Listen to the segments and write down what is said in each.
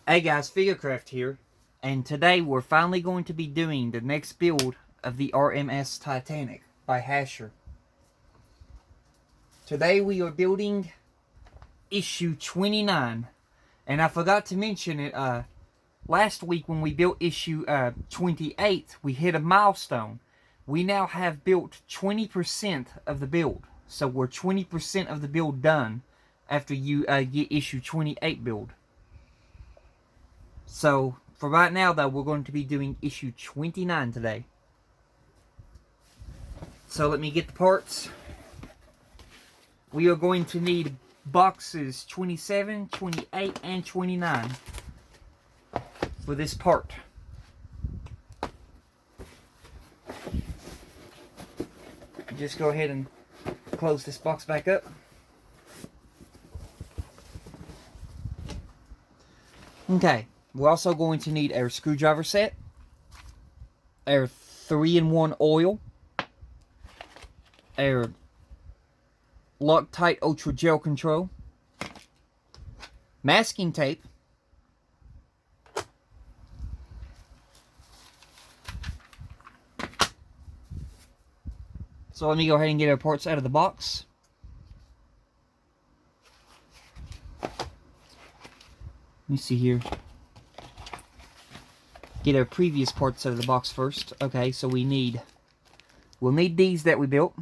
Hey guys, Figurecraft here, and today we're finally going to be doing the next build of the RMS Titanic by Hasher. Today we are building issue 29, and I forgot to mention it, last week when we built issue 28, we hit a milestone. We now have built 20% of the build, so we're 20% of the build done after you get issue 28 build. So, for right now, though, we're going to be doing issue 29 today. So, let me get the parts. We are going to need boxes 27, 28, and 29 for this part. Just go ahead and close this box back up. Okay. We're also going to need our screwdriver set, our 3-in-1 oil, our Loctite Ultra Gel Control, masking tape, so let me go ahead and get our parts out of the box. Let me see here. Get our previous parts out of the box first. Okay, so we'll need these that we built.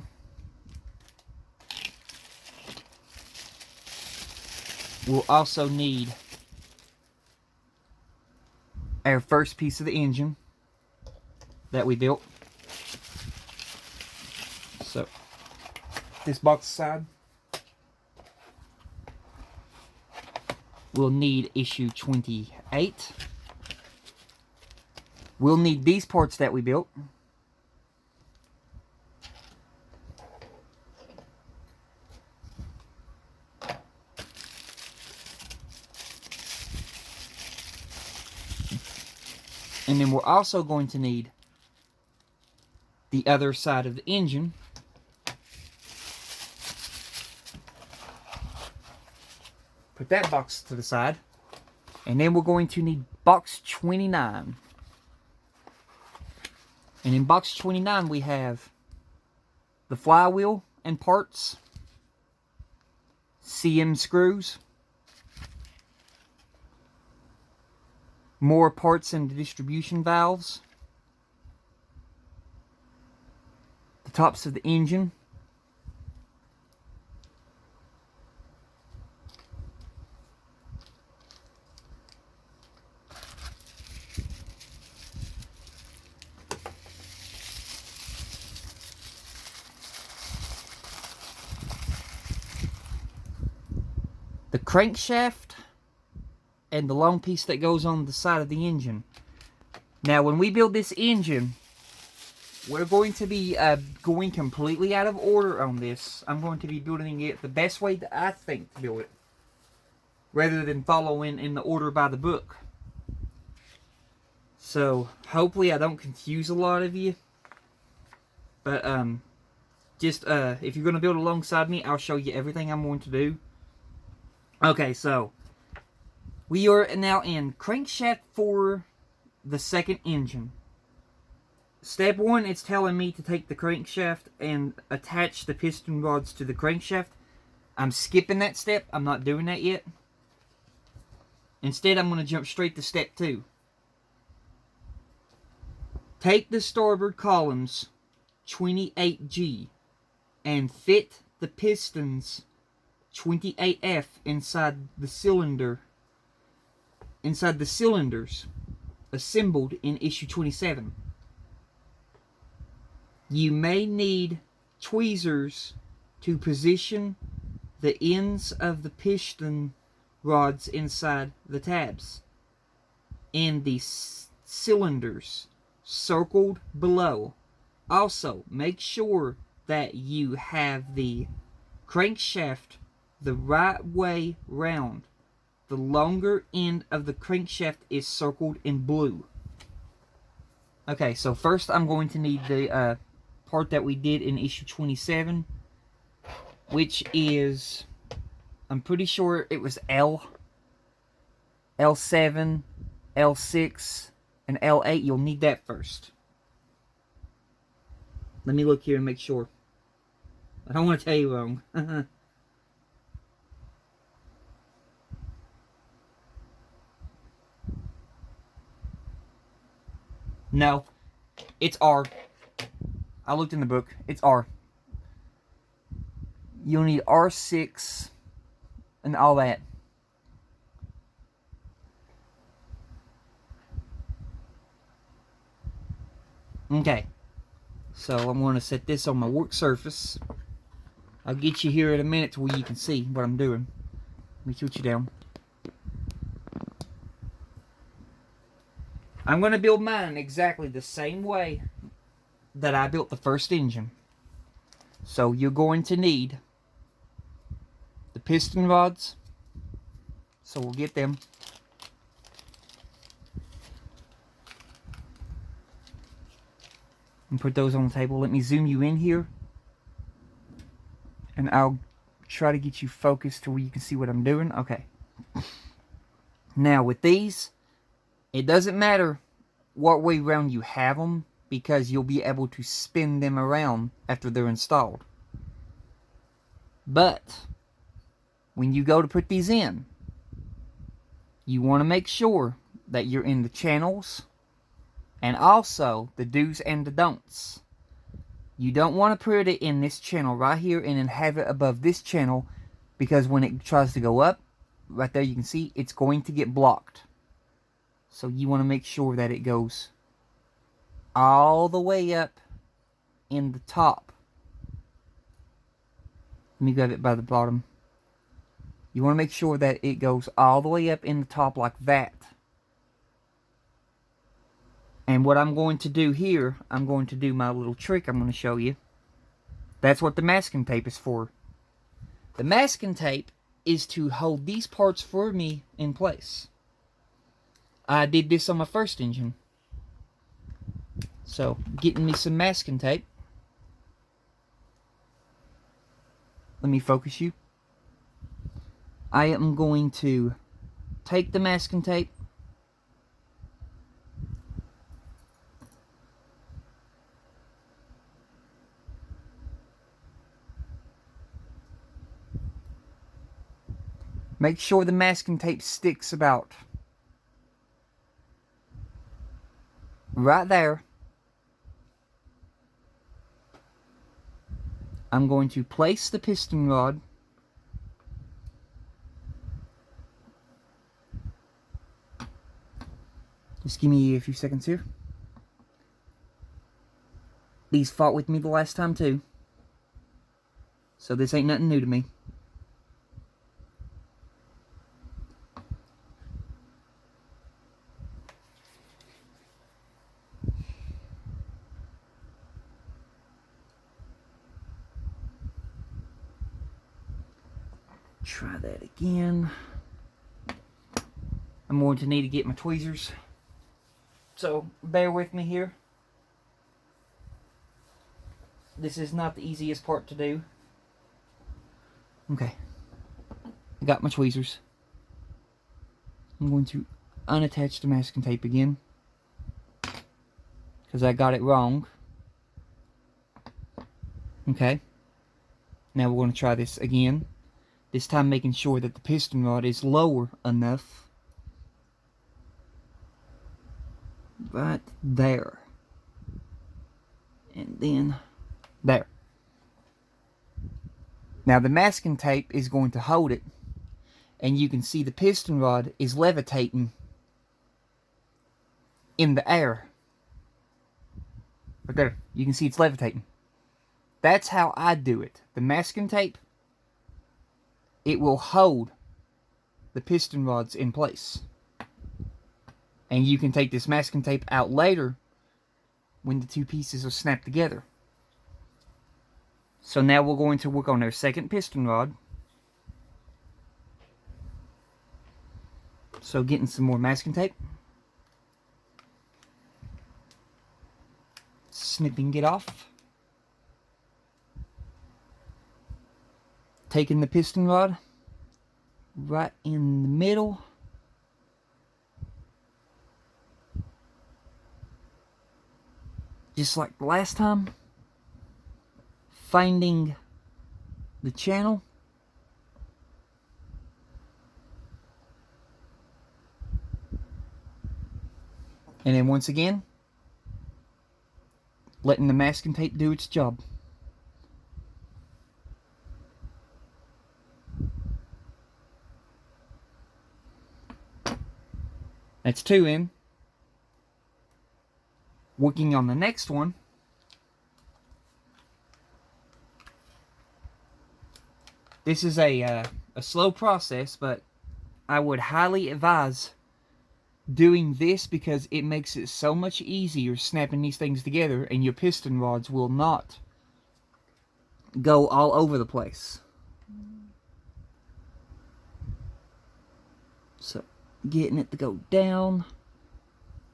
We'll also need our first piece of the engine that we built. So, this box aside. We'll need issue 28. We'll need these parts that we built. And then we're also going to need the other side of the engine. Put that box to the side. And then we're going to need box 29. And in box 29 we have the flywheel and parts, CM screws, more parts and distribution valves, the tops of the engine, the crankshaft, and the long piece that goes on the side of the engine. Now, when we build this engine, we're going to be going completely out of order on this. I'm going to be building it the best way that I think to build it, rather than following in the order by the book. So, hopefully I don't confuse a lot of you. But, if you're going to build alongside me, I'll show you everything I'm going to do. Okay, so we are now in crankshaft for the second engine. Step 1, it's telling me to take the crankshaft and attach the piston rods to the crankshaft. I'm skipping that step. I'm not doing that yet. Instead, I'm going to jump straight to step 2. Take the starboard columns 28G and fit the pistons 28F inside the cylinders assembled in issue 27. You may need tweezers to position the ends of the piston rods inside the tabs in the cylinders circled below. Also, make sure that you have the crankshaft the right way round. The longer end of the crankshaft is circled in blue. Okay, so first I'm going to need the part that we did in issue 27, which is, I'm pretty sure it was L. L7, L6, and L8, you'll need that first. Let me look here and make sure. I don't want to tell you wrong. No, it's R. I looked in the book. It's R. You'll need R6 and all that. Okay. So I'm going to set this on my work surface. I'll get you here in a minute to where you can see what I'm doing. Let me tilt you down. I'm going to build mine exactly the same way that I built the first engine. So you're going to need the piston rods. So we'll get them. And put those on the table. Let me zoom you in here. And I'll try to get you focused to where you can see what I'm doing. Okay. Now with these, it doesn't matter what way around you have them, because you'll be able to spin them around after they're installed. But when you go to put these in, you want to make sure that you're in the channels and also the do's and the don'ts. You don't want to put it in this channel right here and then have it above this channel, because when it tries to go up, right there you can see, it's going to get blocked. So you want to make sure that it goes all the way up in the top. Let me grab it by the bottom. You want to make sure that it goes all the way up in the top like that. And what I'm going to do here, I'm going to do my little trick I'm going to show you. That's what the masking tape is for. The masking tape is to hold these parts for me in place. I did this on my first engine. So, getting me some masking tape. Let me focus you. I am going to take the masking tape, make sure the masking tape sticks about right there. I'm going to place the piston rod just give me a few seconds here. These fought with me the last time too, so this ain't nothing new to me. Try that again. I'm going to need to get my tweezers, so bear with me here. This is not the easiest part to do. Okay, I got my tweezers. I'm going to unattach the masking tape again, because I got it wrong. Okay, now we're going to try this again. This time making sure that the piston rod is lower enough. Right there. And then there. Now the masking tape is going to hold it. And you can see the piston rod is levitating in the air. Right there. You can see it's levitating. That's how I do it. The masking tape, it will hold the piston rods in place. And you can take this masking tape out later when the two pieces are snapped together. So now we're going to work on our second piston rod. So getting some more masking tape. Snipping it off. Taking the piston rod right in the middle. just like the last time, finding the channel, and then once again letting the masking tape do its job. That's 2 in. Working on the next one, this is a slow process, but I would highly advise doing this because it makes it so much easier snapping these things together, and your piston rods will not go all over the place. So getting it to go down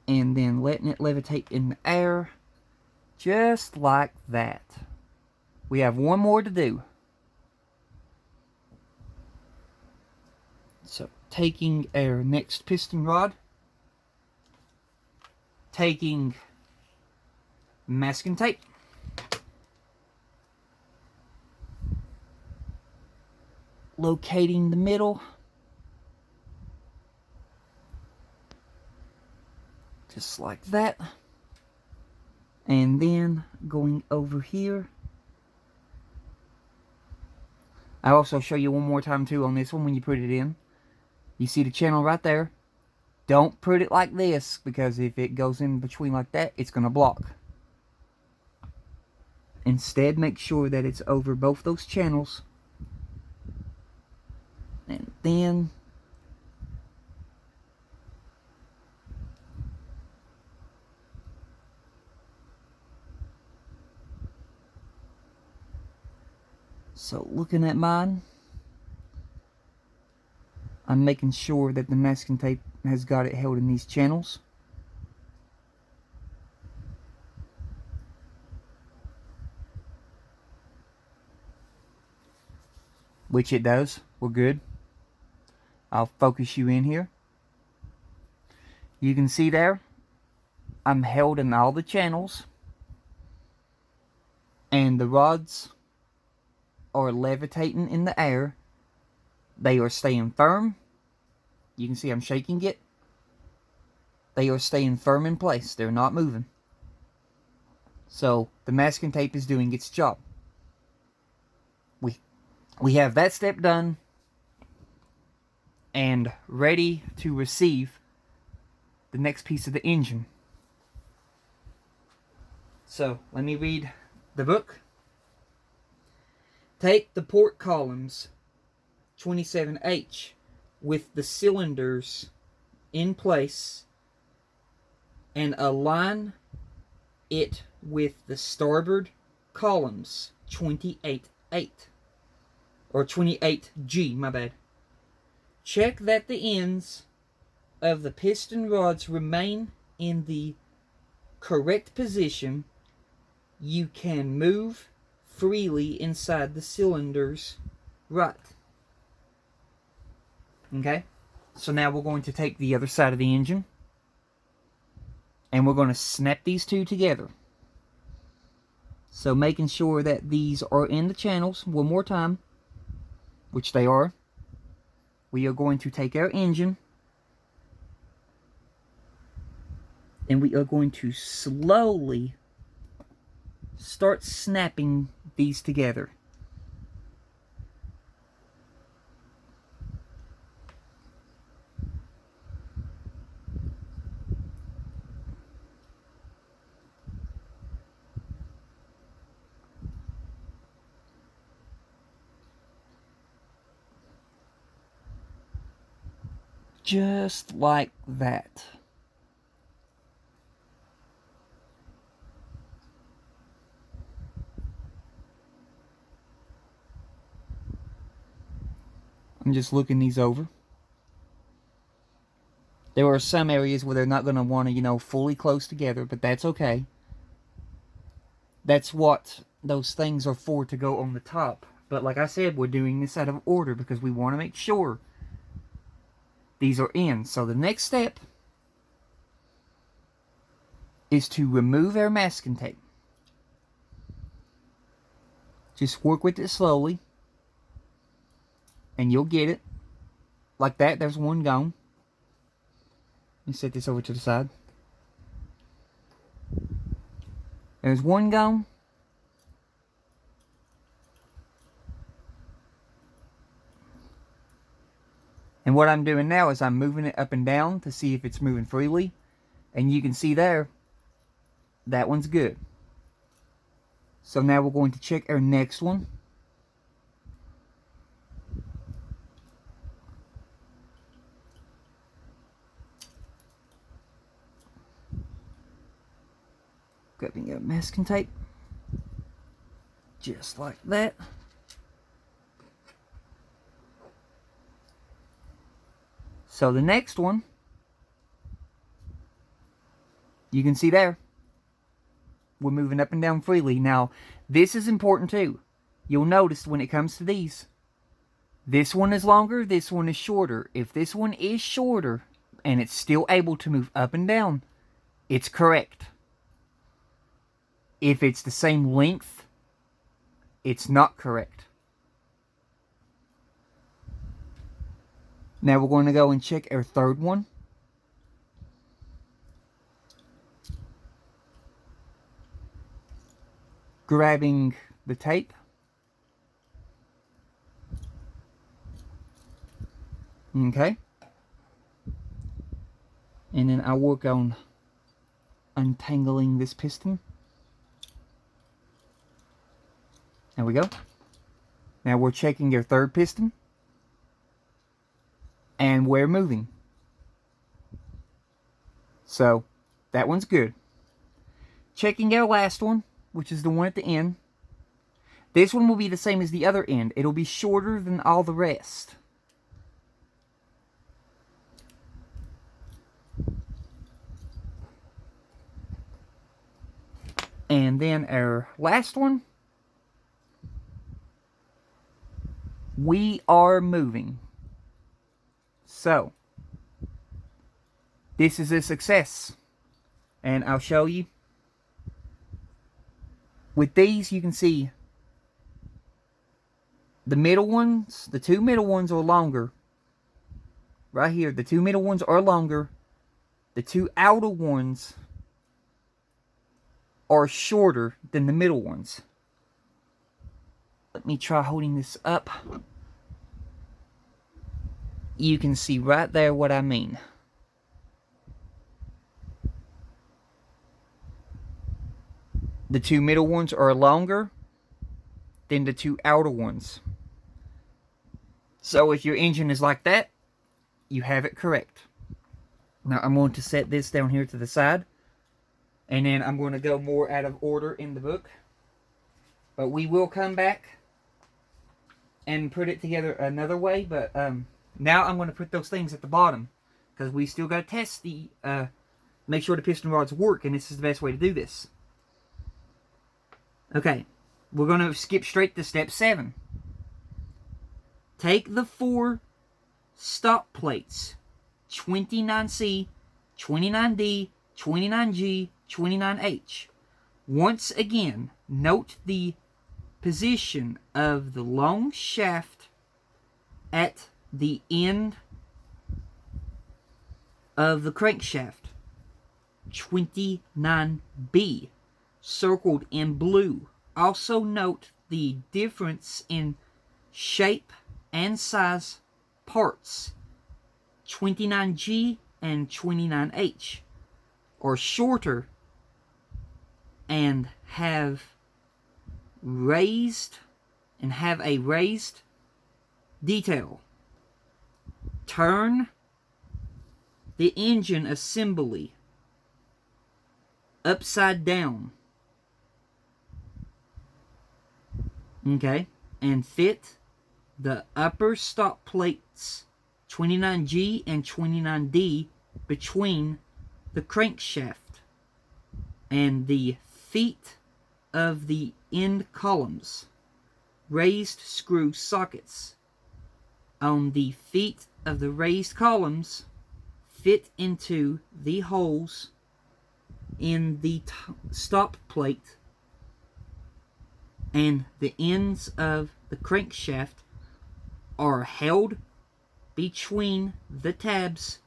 and then letting it levitate in the air just like that. We have one more to do. So taking our next piston rod, taking masking tape, locating the middle, just like that, and then going over here. I'll also show you one more time too on this one when you put it in. You see the channel right there. Don't put it like this, because if it goes in between like that, it's going to block. Instead, make sure that it's over both those channels. And then so looking at mine, I'm making sure that the masking tape has got it held in these channels. Which it does. We're good. I'll focus you in here. You can see there, I'm held in all the channels, and the rods are levitating in the air. They are staying firm. You can see I'm shaking it. They are staying firm in place. They're not moving. So the masking tape is doing its job. We have that step done and ready to receive the next piece of the engine. So let me read the book. Take the port columns 27H with the cylinders in place and align it with the starboard columns 28H. Or 28G, my bad. Check that the ends of the piston rods remain in the correct position. You can move freely inside the cylinders right. Okay? So now we're going to take the other side of the engine, and we're going to snap these two together. So making sure that these are in the channels one more time, which they are. We are going to take our engine, and we are going to slowly start snapping these together. Just like that. I'm just looking these over. There are some areas where they're not going to want to, fully close together, but that's okay. That's what those things are for, to go on the top. But like I said, we're doing this out of order because we want to make sure these are in. So the next step is to remove our masking tape. Just work with it slowly, and you'll get it. Like that, there's one gone. Let me set this over to the side. There's one gone. And what I'm doing now is I'm moving it up and down to see if it's moving freely. And you can see there, that one's good. So now we're going to check our next one. Grabbing our masking tape. Just like that. So the next one, you can see there, we're moving up and down freely. Now, this is important too. You'll notice when it comes to these, this one is longer, this one is shorter. If this one is shorter and it's still able to move up and down, it's correct. If it's the same length, it's not correct. Now we're going to go and check our third one. Grabbing the tape. Okay. And then I'll work on untangling this piston. There we go. Now we're checking your third piston. And we're moving. So, that one's good. Checking our last one, which is the one at the end. This one will be the same as the other end. It'll be shorter than all the rest. And then our last one. We are moving. So, this is a success. And I'll show you. With these, you can see the middle ones, the two middle ones are longer. Right here, the two middle ones are longer. The two outer ones are shorter than the middle ones. Let me try holding this up. You can see right there what I mean. The two middle ones are longer than the two outer ones. So if your engine is like that, you have it correct. Now I'm going to set this down here to the side. And then I'm going to go more out of order in the book. But we will come back and put it together another way. But now I'm going to put those things at the bottom. Because we still got to test the... make sure the piston rods work. And this is the best way to do this. Okay. We're going to skip straight to step 7. Take the 4 stop plates. 29C, 29D, 29G, 29H. Once again, note the position of the long shaft at the end of the crankshaft. 29B, circled in blue. Also note the difference in shape and size parts. 29G and 29H are shorter and have a raised detail. Turn the engine assembly upside down. Okay, and fit the upper stop plates 29G and 29D between the crankshaft and the feet of the end columns. Raised screw sockets on the feet of the raised columns fit into the holes in the stop plate, and the ends of the crankshaft are held between the tabs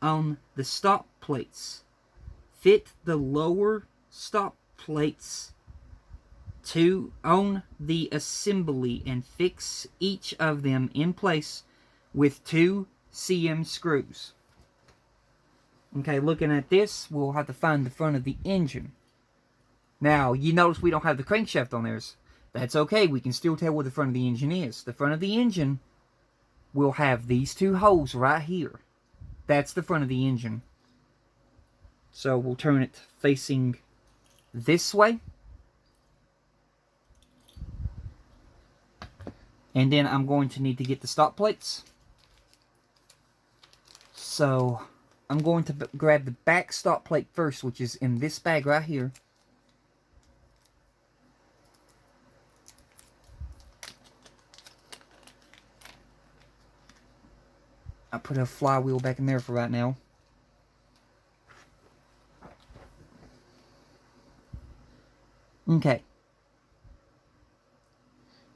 on the stop plates. Fit the lower stop plates on the assembly and fix each of them in place with 2 cm screws. Okay, looking at this, we'll have to find the front of the engine. Now, you notice we don't have the crankshaft on there. That's okay, we can still tell where the front of the engine is. The front of the engine will have these 2 holes right here. That's the front of the engine. So we'll turn it facing this way. And then I'm going to need to get the stop plates. So I'm going to grab the back stop plate first, which is in this bag right here. I put a flywheel back in there for right now. Okay.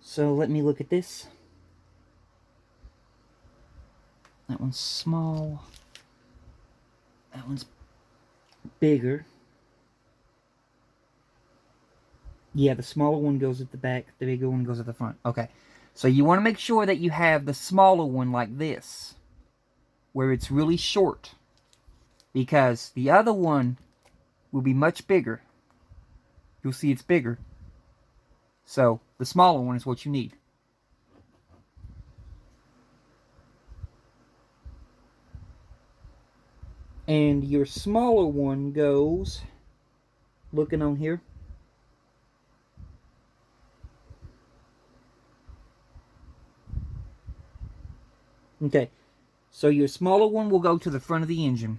So let me look at this. That one's small. That one's bigger. Yeah, the smaller one goes at the back. The bigger one goes at the front. Okay. So you want to make sure that you have the smaller one like this, where it's really short, because the other one will be much bigger. You'll see it's bigger. So the smaller one is what you need. And your smaller one goes, looking on here, okay, so your smaller one will go to the front of the engine.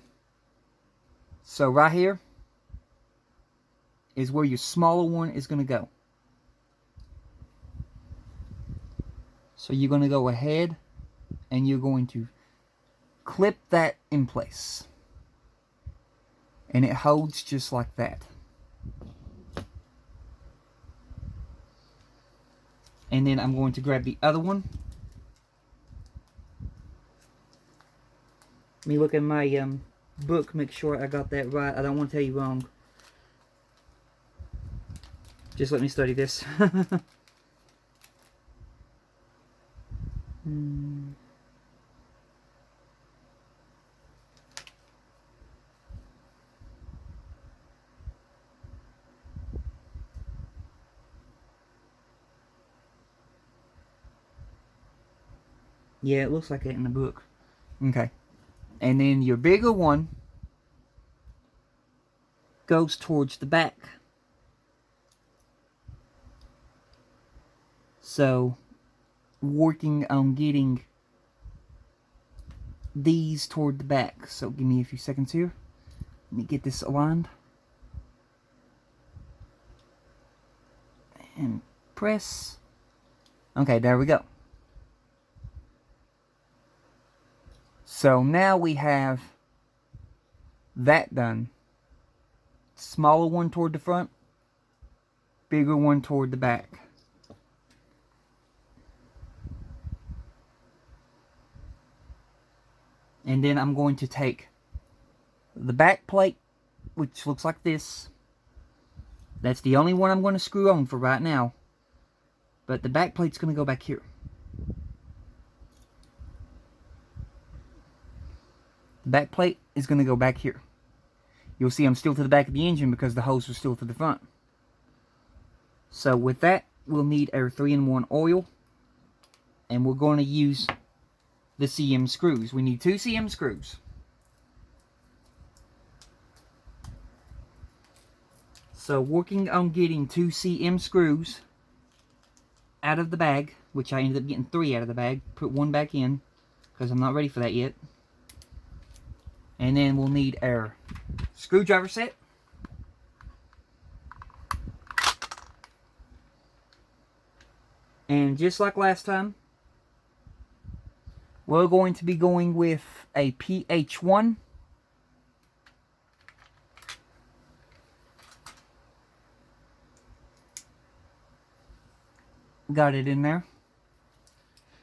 So right here is where your smaller one is going to go. So you're going to go ahead and you're going to clip that in place. And it holds just like that. And then I'm going to grab the other one. Let me look at my book, make sure I got that right. I don't want to tell you wrong. Just let me study this. Yeah, it looks like it in the book. Okay. And then your bigger one goes towards the back. So, working on getting these toward the back. So, give me a few seconds here. Let me get this aligned. And press. Okay, there we go. So now we have that done. Smaller one toward the front, bigger one toward the back. And then I'm going to take the back plate, which looks like this. That's the only one I'm going to screw on for right now. But the back plate's going to go back here. The back plate is going to go back here. You'll see I'm still to the back of the engine because the hose are still to the front. So with that, we'll need our 3-in-1 oil. And we're going to use the CM screws. We need 2 CM screws. So working on getting 2 CM screws out of the bag, which I ended up getting 3 out of the bag. Put 1 back in because I'm not ready for that yet. And then we'll need our screwdriver set. And just like last time, we're going to be going with a pH 1. Got it in there.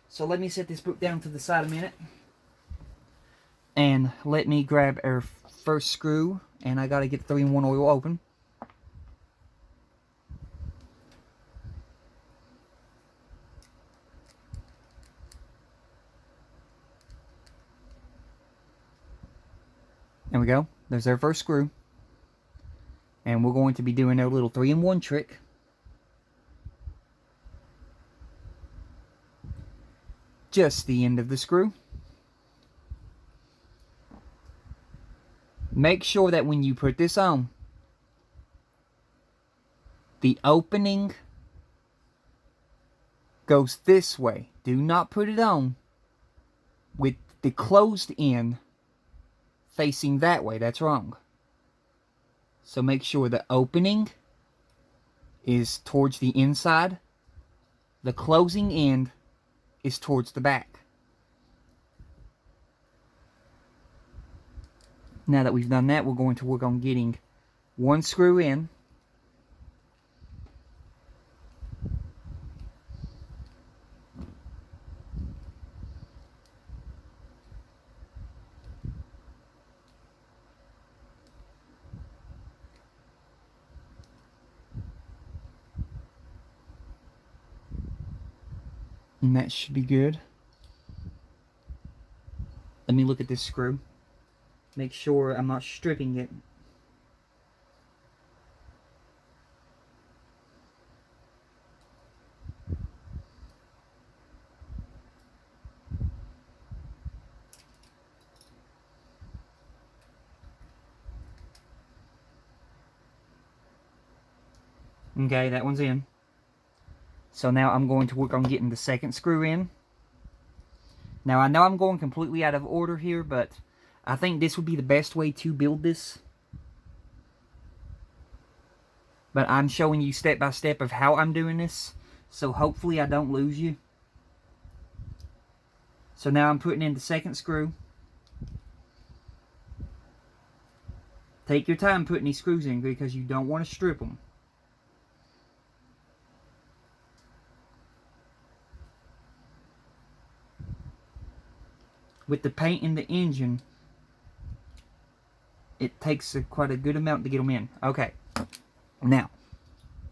So let me set this book down to the side a minute. And let me grab our first screw. And I gotta get the 3-in-1 oil open. There we go. There's our first screw. And we're going to be doing our little 3-in-1 trick. Just the end of the screw. Make sure that when you put this on, the opening goes this way. Do not put it on with the closed end facing that way. That's wrong. So make sure the opening is towards the inside. The closing end is towards the back. Now that we've done that, we're going to work on getting one screw in. And that should be good. Let me look at this screw. Make sure I'm not stripping it. Okay, that one's in. So now I'm going to work on getting the second screw in. Now I know I'm going completely out of order here, but I think this would be the best way to build this. But I'm showing you step by step of how I'm doing this, so hopefully I don't lose you. So now I'm putting in the second screw. Take your time putting these screws in because you don't want to strip them. With the paint in the engine, it takes quite a good amount to get them in. Okay, now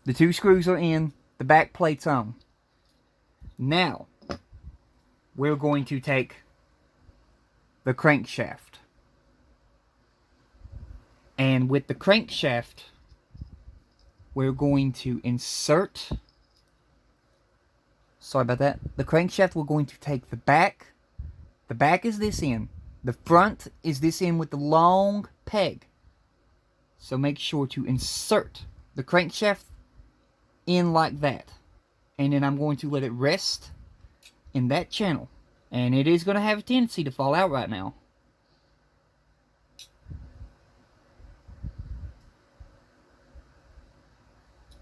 the two screws are in, the back plate's on. Now we're going to take the crankshaft, and with the crankshaft we're going to insert, sorry about that, the crankshaft we're going to take the back. The back is this end. The front is this end with the long peg. So make sure to insert the crankshaft in like that. And then I'm going to let it rest in that channel. And it is going to have a tendency to fall out right now.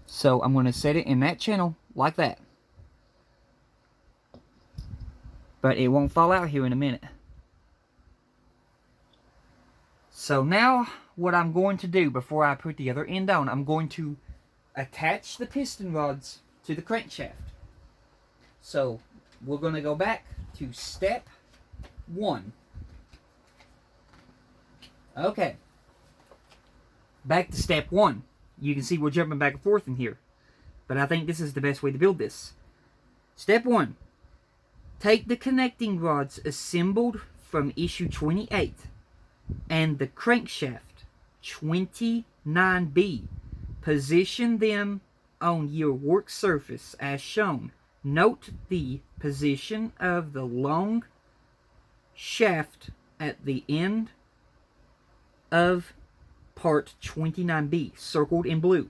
So I'm going to set it in that channel like that. But it won't fall out here in a minute. So now what I'm going to do before I put the other end on, I'm going to attach the piston rods to the crankshaft. So we're going to go back to step 1. Okay. Back to step 1. You can see we're jumping back and forth in here. But I think this is the best way to build this. Step 1. Take the connecting rods assembled from issue 28 and the crankshaft 29B. Position them on your work surface as shown. Note the position of the long shaft at the end of part 29B, circled in blue.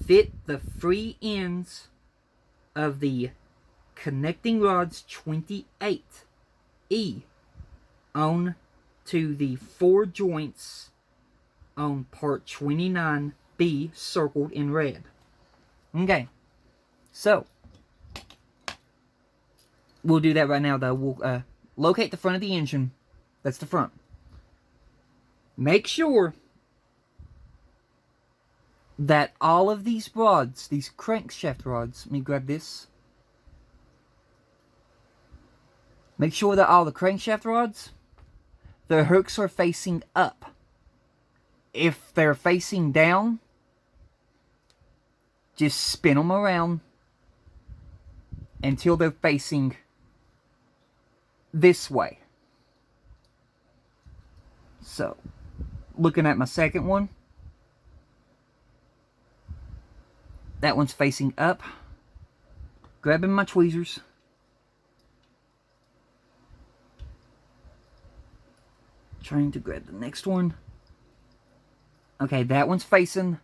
Fit the free ends of the connecting rods 28E on to the 4 joints on part 29B, circled in red. Okay, so we'll do that right now though. We'll locate the front of the engine. That's the front. Make sure that all of these rods, these crankshaft rods, let me grab this. make sure that all the crankshaft rods, the hooks are facing up. If they're facing down, just spin them around until they're facing this way. So, looking at my second one, that one's facing up. Grabbing my tweezers. Trying to grab the next one. Okay, that one's facing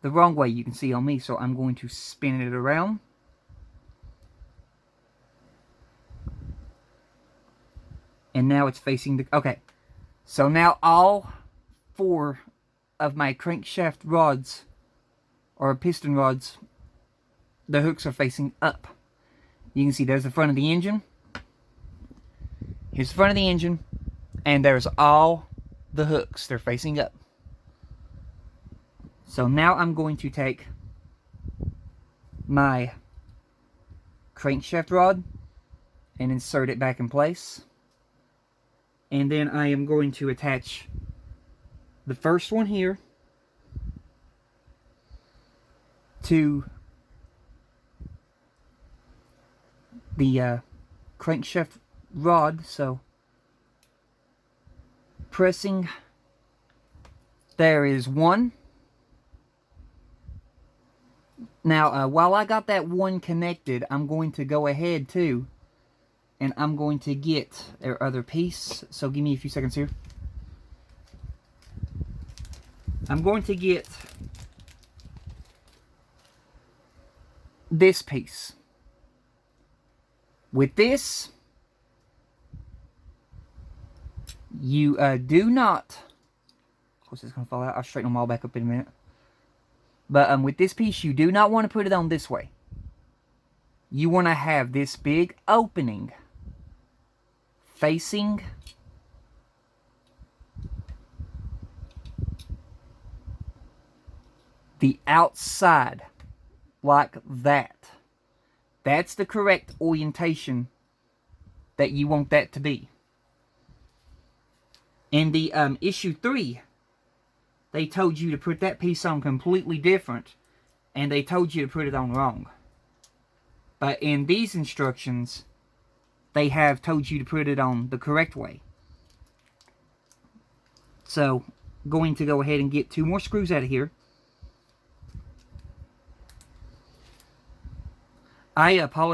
the wrong way, you can see on me, so I'm going to spin it around. And now it's facing the... Okay, so now all 4 of my crankshaft rods, or piston rods, the hooks are facing up. You can see there's the front of the engine. Here's the front of the engine. And there's all the hooks. They're facing up. So now I'm going to take my crankshaft rod and insert it back in place. And then I am going to attach the first one here to the crankshaft rod. So pressing, there is one. Now while I got that one connected, I'm going to go ahead too, and I'm going to get their other piece. So give me a few seconds here. I'm going to get this piece. With this, you do not, of course it's going to fall out, I'll straighten them all back up in a minute. But with this piece, you do not want to put it on this way. You want to have this big opening facing the outside, like that. That's the correct orientation that you want that to be. In the issue 3, they told you to put that piece on completely different, and they told you to put it on wrong. But in these instructions, they have told you to put it on the correct way. So, going to go ahead and get 2 more screws out of here. I apologize.